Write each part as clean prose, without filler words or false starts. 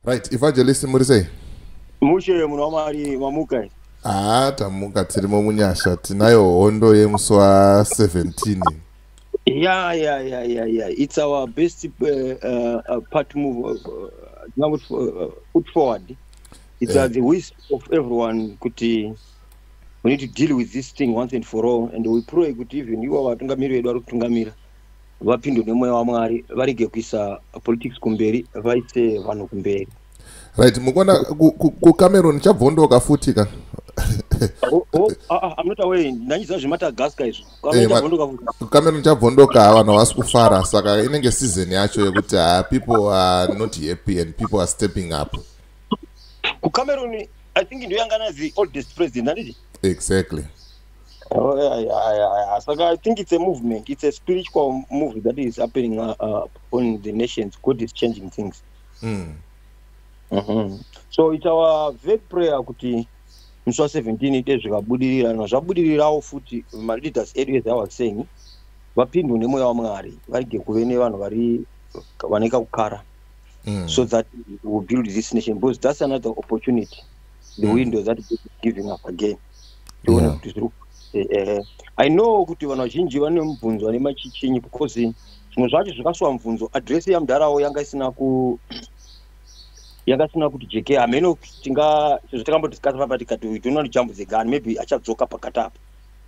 Right, Evangelist Murisei. Mushe munomari mamuka. Tamuka tirimo munyasha tinayo hondo yemuswa 17. Yeah. It's our best part move. Put forward. It's the wish of everyone. Kuti, we need to deal with this thing once and for all, and we pray kuti even you are tungamira edu tungamira. Vapindu nemoyo wa Mwari varige kuisa politics kumberi vaite vanhu kumberi. Right, mukona ku Cameroon chabvondoka futika. I'm not aware. Nanyiza zvimatagaska izvo. Cameroon chabvondoka vanhu vasikufara saka inenge season yacho yekuti people are not happy and people are stepping up. Ku Cameroon I think ndio yangana the oldest president, isn't it? Exactly. Oh, yeah. So I think it's a movement. It's a spiritual move that is happening on the nations. God is changing things. So it's our vague prayer kuti Mswa 17 ite zvikabudirira zvabudirawo futi ma leaders areas I was saying vapindu nemoyo wa Mwari varige kuve nevanhu vari vaneka kukara so that we will build this nation, because that's another opportunity, the window that is giving up again. I know kuti vanhu vazhinji vane mubvunzo vane machichinyi because zvimwe zvacho zvakaswa mubvunzo address yamudharawo yanga isina kuti JK ameno tinga takambodiscuss papa tikati we do not jump the gun, maybe achadzoka pakati apa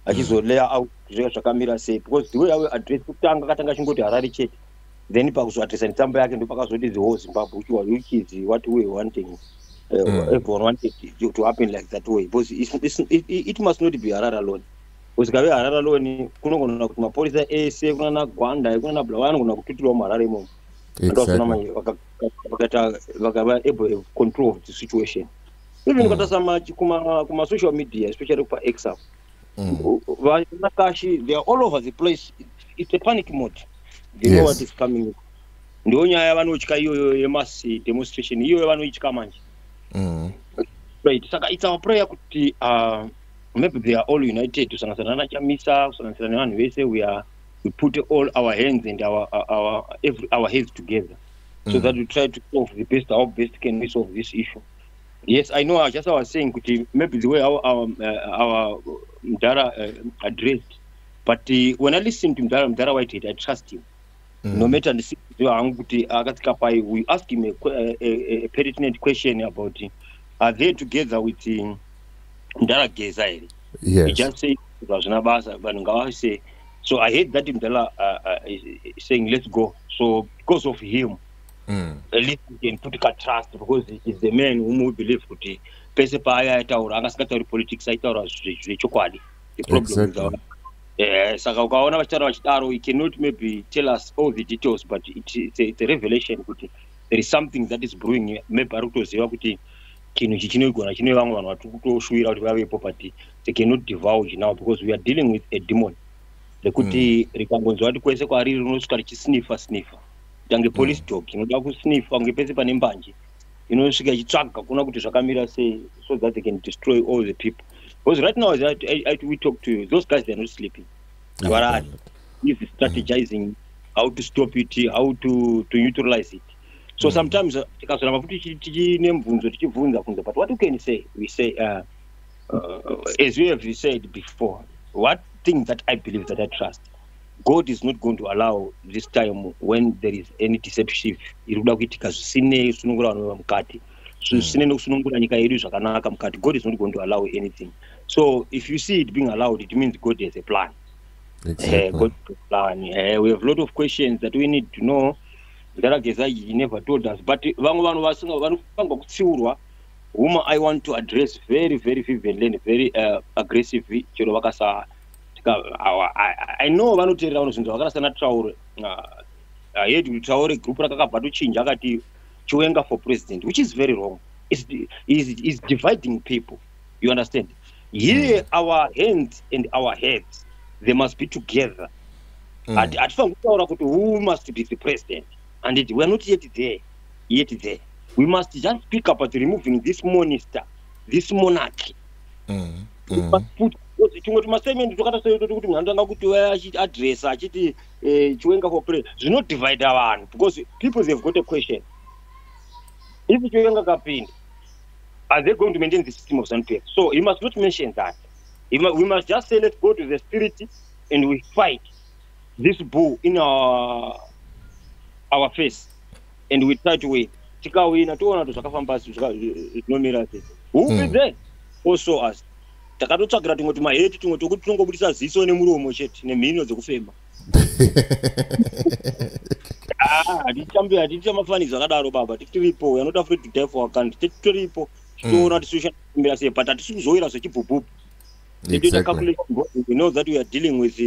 achizoleya out zvega zvakamira sei, because the way I address kutanga katanga chingoti Harare chete, then pakuzoaddressa netsamba yake ndo pakazoti the whole Zimbabwe which is what we wanting. Everyone wanted to happen like that way, because it must not be Harare alone. Usikave Harare alone kunogona kuti mapolisa ese kunana Gwanda kunana Bulawayo anogona kututirwa muHarare imomo. Exactly. Vakava able to control the situation. Even kuma social media, especially for XAP, they are all over the place. It's a panic mode. They know what is coming. Ndio nyaya vanochika hiyo mass demonstration hiyo vanochika manje. Right. Saka it's our prayer kuti maybe they are all united to sangasana chamisa kusangasana nevanhu vese we put all our hands and our heads together so that we try to solve our best can we solve this issue. Yes, I know. Just I was saying, maybe the way our Mdara addressed, but when I listen to Mdara Whitehead, I trust him. No matter the situation, we ask him a pertinent question about are they together with Mdara Gezairi? Yes. He just say say. So I hate that Mdala is saying let's go. So because of him, at least we can put a trust, because he's the man whom we believe kuti pese pa aya taura angasikatauri politics aitaura zvechokwadi. The problem is our saka ukaona vachitaura vachidaro, he cannot maybe tell us all the details, but it's a revelation kuti there is something that is brewing. Maybe ari kutoziva kuti chinhu ichi chinoigona chine vamwe vanhu vari kutoshuvira kuti vavepo, but they cannot divulge now because we are dealing with a demon. Rekuti rikangonzwa kuti kwese kwariri rinosvika richisnifa tange police dog inoda kusnifa kunge pese pane mbanje inosvika ichitsvaga kuona kuti zvakamira sei, so that they can destroy all the people. Because right now we talk to those guys, they are not sleeping. Varari is strategizing how to stop it, how to neutralize it. So sometimes tikazoramba futi tichine mubvunzo tichibvunza but what you can say, we say as we have said before, what thing that I believe, that I trust, God is not going to allow this time when there is any deception. God is not going to allow anything. So if you see it being allowed, it means God has a plan. Exactly. God has a plan. We have a lot of questions that we need to know. He never told us. But whom I want to address very, very vividly and very aggressively. I know vanotera vanozvinzwa vakarasana Traore. I heard Traore group rakakabva tochinja akati chiwenga for president, which is very wrong. Is dividing people. You understand? Here our hands and our heads, they must be together. At who must be the president? And we are not yet there. We must just speak about removing this monster, this monarchy. We must put address chiwenga for president. Do not divide our hand, because people they've got a question. If Chiwenga kapinda, are they going to maintain the system of ZANU-PF? So you must not mention that. We must just say, let's go to the spirit and we fight this bull in our face, and we try to win. Tikawina tuona tusakafamba zvinomira sei. Who be there? Also us. Takatotsvagira tumwe tumaheti tumwe tokuti tinongobudisa ziso nemuromo chete nemhino dzekufema. Haticha mafanidzo akadaro baba, tiripo. We are not afraid to die for our country. Tiripo. Tinoona kuti social media say, but hatisi kuzoira sechibhubhubhu. Exactly. We know that we are dealing with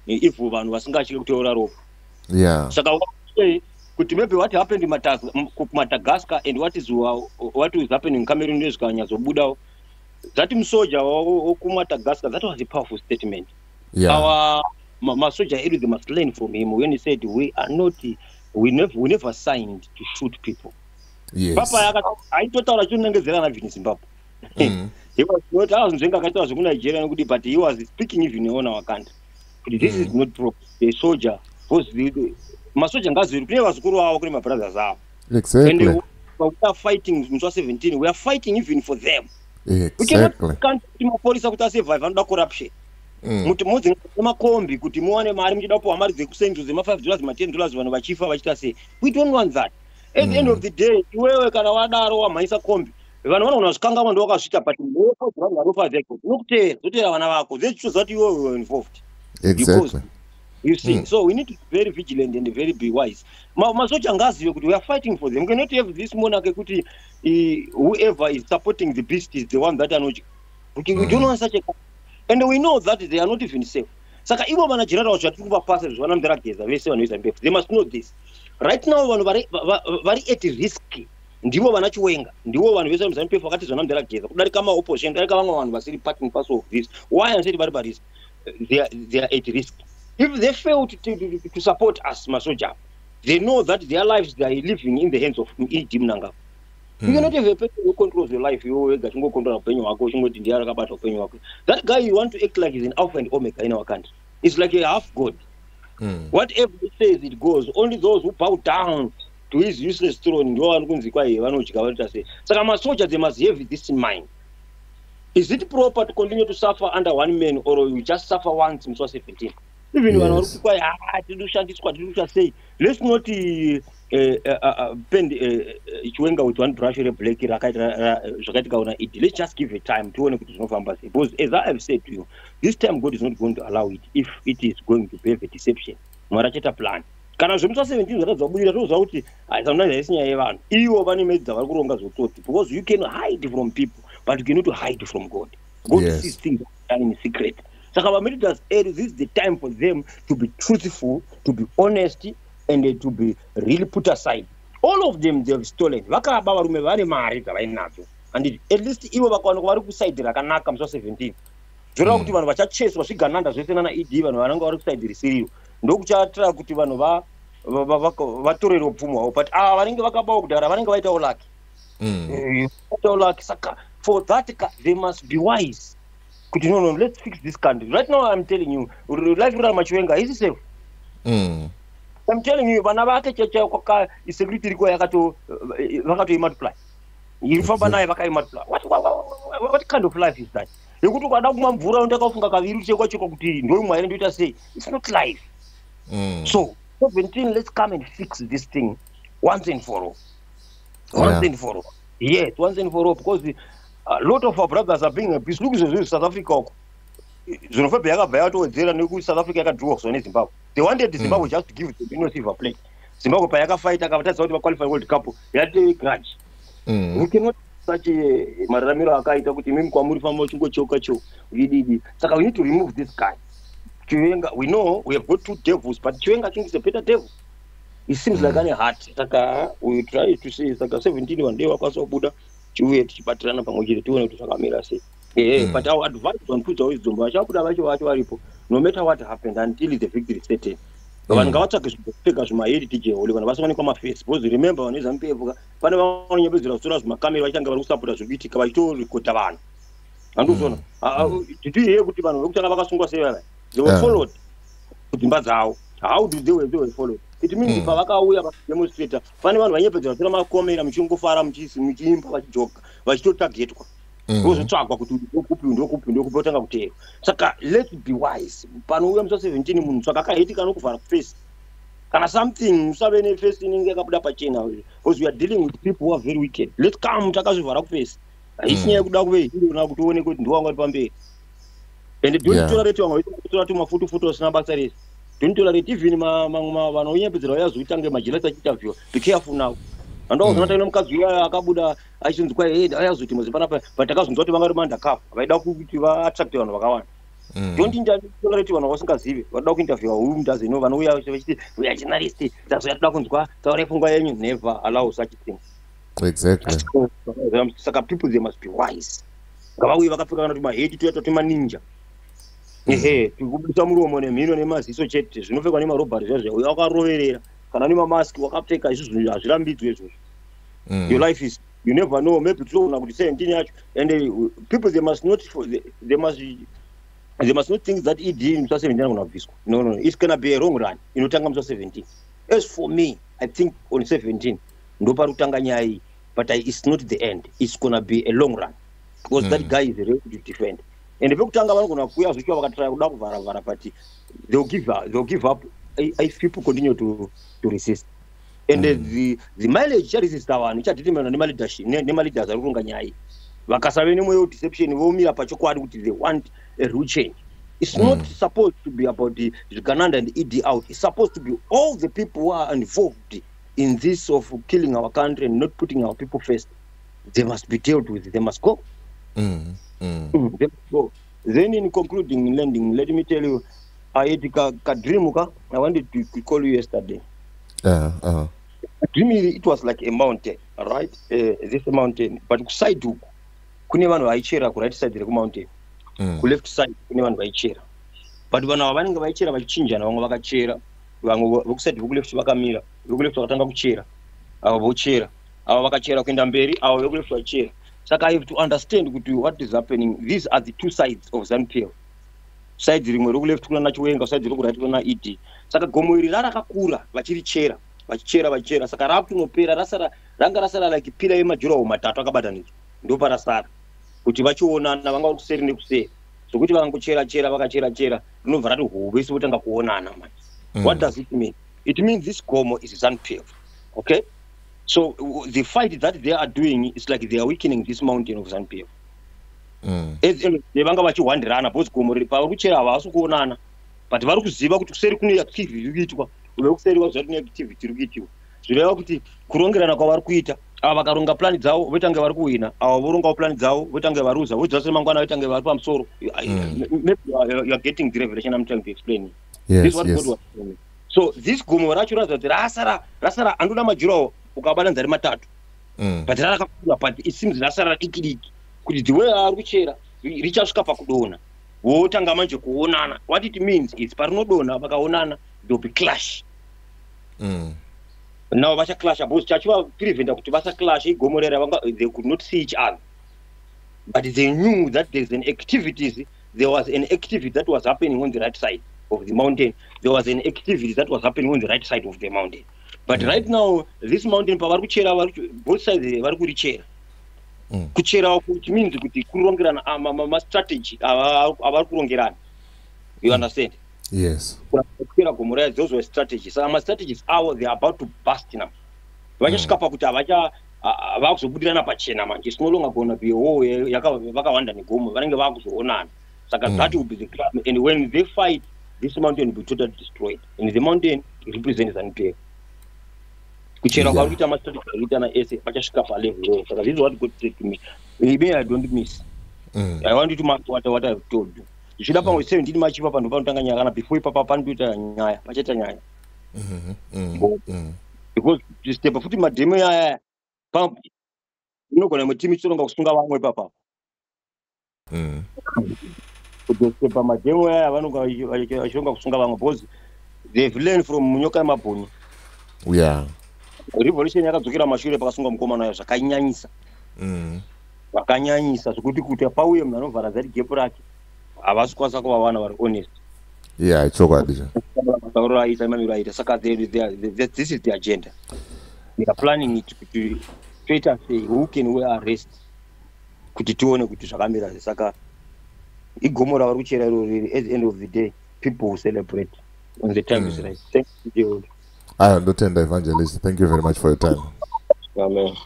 evil vanhu vasingachiri kuteura ropa. Yeah. Saka kuti maybe what happened in Madagascar and what is happening in Cameroon zvikanyazobudawo. That soldier Madagascar, that was a powerful statement. Yeah. Our soldier edu, they must learn from him when he said we never signed to shoot people. Yes. Papa aitotaura chonongedzerana vhini Zimbabwe. He was not, I was in Nigeria, but he was speaking even on our country. This is not proper. The soldier, because the soldier my brothers are. Exactly. And we are fighting in 2017. We are fighting even for them. Exactly. We cannot police survive under corruption. Muti mudzi nemakombi kuti muone mari muchida kupiwa mari dzekusenzo dzema$5 $10 vanhu vachifa vachita sei. We don't want that. At the end of the day, iwewe kana wadaro wamhaisa kombi, vanhu vanogona zvikanga ndo wakazvita, but ropa veko zotera vana vako. They choose that you were involved. Exactly. You see, so we need to be very vigilant and very be wise. Masocha ngazive kuti we are fighting for them. We cannot have this monarch kuti whoever is supporting the beast is the one that are not. We don't want such a. And we know that they are not even safe. Saka ivo vana general zvati kuvapasa zvanamberageza vese vanhu veZANU-PF. They must know this. Right now vanhu vari at risk. Ndivo vana Chiwenga. Ndivo vanhu vese veZANU-PF vakati zvanamberageza. Kudarika opposition, kudarika vamwe vanhu vasiri part and parcel of this. Why I said vari risk? They are at risk. If they fail to support us, Masoja, they know that their lives they are living in the hands of Idi Mnangagwa. You cannot have a person who controls your life. You control that guy. You want to act like he's an Alpha and Omega in our country. It's like a half god. Whatever he says, it goes. Only those who bow down to his useless throne. So Masoja, they must have this in mind. Is it proper to continue to suffer under one man, or you just suffer once in 2017? Even when let's not bend Chiwenga with one brush or black. Let's just give it time to because as I have said to you, this time God is not going to allow it if it is going to be a deception. Maracheta plan. Because you can hide from people, but you cannot hide from God. God sees things done in secret. So this is the time for them to be truthful, to be honest, and to be really put aside. All of them they have stolen. And at least even side 17. For that they must be wise. No, let's fix this country. Right now, I'm telling you, life Chiwenga is safe. I'm telling you, is security multiply. What kind of life is that? It's not life. So, 17, let's come and fix this thing once and for all. Once and for all. Yes, once and for all, because a lot of our brothers are being abused. Look at South Africa. South Africa drew on Zimbabwe. They wanted Zimbabwe just to give the silver plate. Zimbabwe Payaka fight qualify World Cup. They had a grudge. We cannot such a Maramiro Akaita with him Kwamuri Chokacho. We need to remove this guy. Chiwenga, we know we have got two devils, but Chiwenga I think is a better devil. It seems like any heart. We try to say 17 one day Buddha. But our advice on put wisdom, no matter what happened until the victory is certain. Remember on his unpaid did you hear they were followed? How did they were followed? it means pavakauya vademonstrator pane vanhu vanyepedzera kutora makomera muchingofara muchiimba vachijoga vachitotargetwa vozotsvagwa kuti ndokupi otanga kuteerwa. Saka let's be wise. Panouya musi 17 munhu saka akahitika nokuvhara kufesi kana something musave nefesi inenge yakabuda pachena because we are dealing with people who are very wicked. Let's come takazvivhara kufesi haisinyaya kuda kuve hiro kuti uone kuti ndiwanga uri pamberi ende don't tolerate vamwe vaitotora tumafutufutu asina basa rese. Don't tolerate even vanonyepedzera vayazoitange majelesi achiitavhiwa. Be careful now. Andozona taino mukadzi uya akabuda achinzi kwa ayazoti muzipana patakazonzwa kuti vanga vari mandakafa vaida kuti vaattracte vanhu vakawanda. Don't tolerate vanhu vasingazive vada kuinterviewa huyu mndazi ino vanouya vachiti we are journalists tazoya toda kunzwa taure pfungwa yenyu. Never allow such a thing. Exactly. Saka people they must be wise. Ngavauye vakapfeka kana kuti mahedi toyata timaninja tikubudisa muromo nemhino nemaziso chete zvinopfekwa nemarobhari zvazvo uya wakaroverera kana nemamaski wakapfeka izvo hazvirambidzwe izvozvo. Your life is you never know, maybe toona kuti 17 yacho and people they must not think that ED in 17 kunabviswa. No, it's gonna be a wrong run inotanga mu 17. As for me, I think on 17 ndo pari kutanga nyaya iyi, but it's not the end. It's gonna be a long run because that guy is ready to defend. And pekutanga vanogona kuuya zvichiva vakatry kuda kuvhara but they'll give up if people continue to resist. And the mileage charesista vanhu ichadeterminwa nemaleaders ari kuronga nyaya iyi. Vakasave nemweyo deception vomira pachokwadi kuti they want a real change. It's not supposed to be about the Gananda and ED out. It's supposed to be all the people who are involved in this of killing our country and not putting our people first. They must be dealt with. They must go. They must go. Then in concluding, in landing, let me tell you, I had a dream. I wanted to call you yesterday. A dream, it was like a mountain, all right? This mountain, but side to kune vanhu vaichera ku right side rekumountain, ku left side kune vanhu vaichera, but vanhu ava vanenge vaichera vachichinjana. Vamwe vakachera, vamwe vokuside vokuleft vakamira, vokuleft vakatanga kuchera, ava vochera, ava vakachera kuenda mberi, ava vokuleft vachera. Saka I have to understand what is happening. These are the two sides of ZANU-PF. Side rimwe rokuleft kuna Chiwenga, side rokuright kuna ED. Saka gomo iri rakakura vachirichera vachichera. Saka rakutonopera ranga rasara like pila yemajuraho matatu akabatanidzwa ndo parasara kuti vachionana vanga vari kuseri nekuseri. Sokuti vangochera vakachera rinobva rati hove votanga kuonana manje. What does it mean? It means this gomo is ZANU-PF. Okay? So the fight that they are doing is like they are weakening this mountain of ZANU-PF. Vanga vachiwandirana because gomo riri pavari kuchera havasi kuonana, but vari kuziva kuti kuseri kune activity iri kuitwa, uve kuseri kwazvati neactivity iri kuitiwa. Zvireva kuti kurongerana kwavari kuita, ava vakaronga plani dzavo votange vari kuwina, ava vorongawo plani dzavo votange varuza, vodzase mangwana votange vari pamusoro. Maybe you are getting the revelation I'm trying to explain. Yes, this is what God was saying. So this gomo racho ratidza kuti rasara andoda majuraho ukabatanidza matatu, but rarakakura, but it seems rasara diki kuti the way ari kuchera richasvika pakudona votanga manje kuonana. What it means is parinodona vakaonana there will be clash. Now vacha clash because chachiva preventa kuti vasa clash igomo rera they could not see each other, but they knew that there was an activity that was happening on the right side of the mountain. There was an activity that was happening on the right side of the mountain, but right now this mountain pavari kuchera both sides vari kurichera kuchera, which means kuti kurongerana ma strategy avari kurongerana. You understand? Yes. Those were strategies. Some strategies they are about to burst now. Vachasvika pakuti vakuzobudirana pachena manje. It's no longer going to be vakawanda negomo vanenge vakuzoonana. Saka that will be the club, and when they fight, this mountain will be totally destroyed. And the mountain represents ZANU-PF. Kuchera kwakuita mastrategy kuitana ese vachasvika palevel. Saka this is what God said to me. Maybe I don't miss. I want you to mark what I have told you. Zvichida pamwe 17 machipa panhu panotanga nyaya kana before ipapa panoita nyaya pachaita nyaya. Because step futi madhemo yaya inogona mutimi chironga kusunga vamwe papa. Kuti step madhemo yaya vanonga vachironga kusunga vamwe because they've learned from munyoka yemabhoni. Yeah. Revolution yakadzokera mashure pakasunga mukomana yayo zvakanyanyisa. Vakanyanyisa zvokuti kuti pauye munhu anovhara zati gepu rake havasi kwanisa kuva vana vari honest. Yeah, chokwadi. Saka this is the agenda. We are planning it to straight up say who can we arrest kuti tione kuti zvakamira saka igomora vari kuchera rori. At the end of the day people will celebrate when the time is right. Thank you. I understand, Evangelist. Thank you very much for your time. Amen.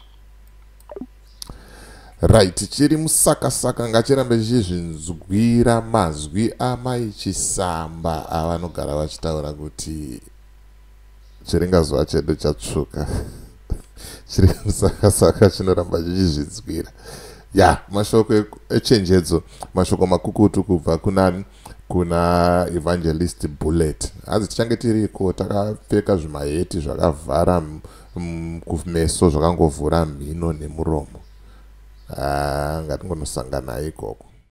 Right, chiri musaka ngachirambe chizvinzwira mazwi amai Chisamba avanogara vachitaura kuti chiringazuva chedu chatsvuka. Chiri musaka chinoramba chichizvinzwira. Ya, mashoko echenjedzo, mashoko makukutu kubva kuna Evangelist Bullet. Hanzi tichange tiriko takapfeka zvimaheti zvakavhara kumeso zvakangovhura mhino nemuromo. Ngatingonosangana ikoko.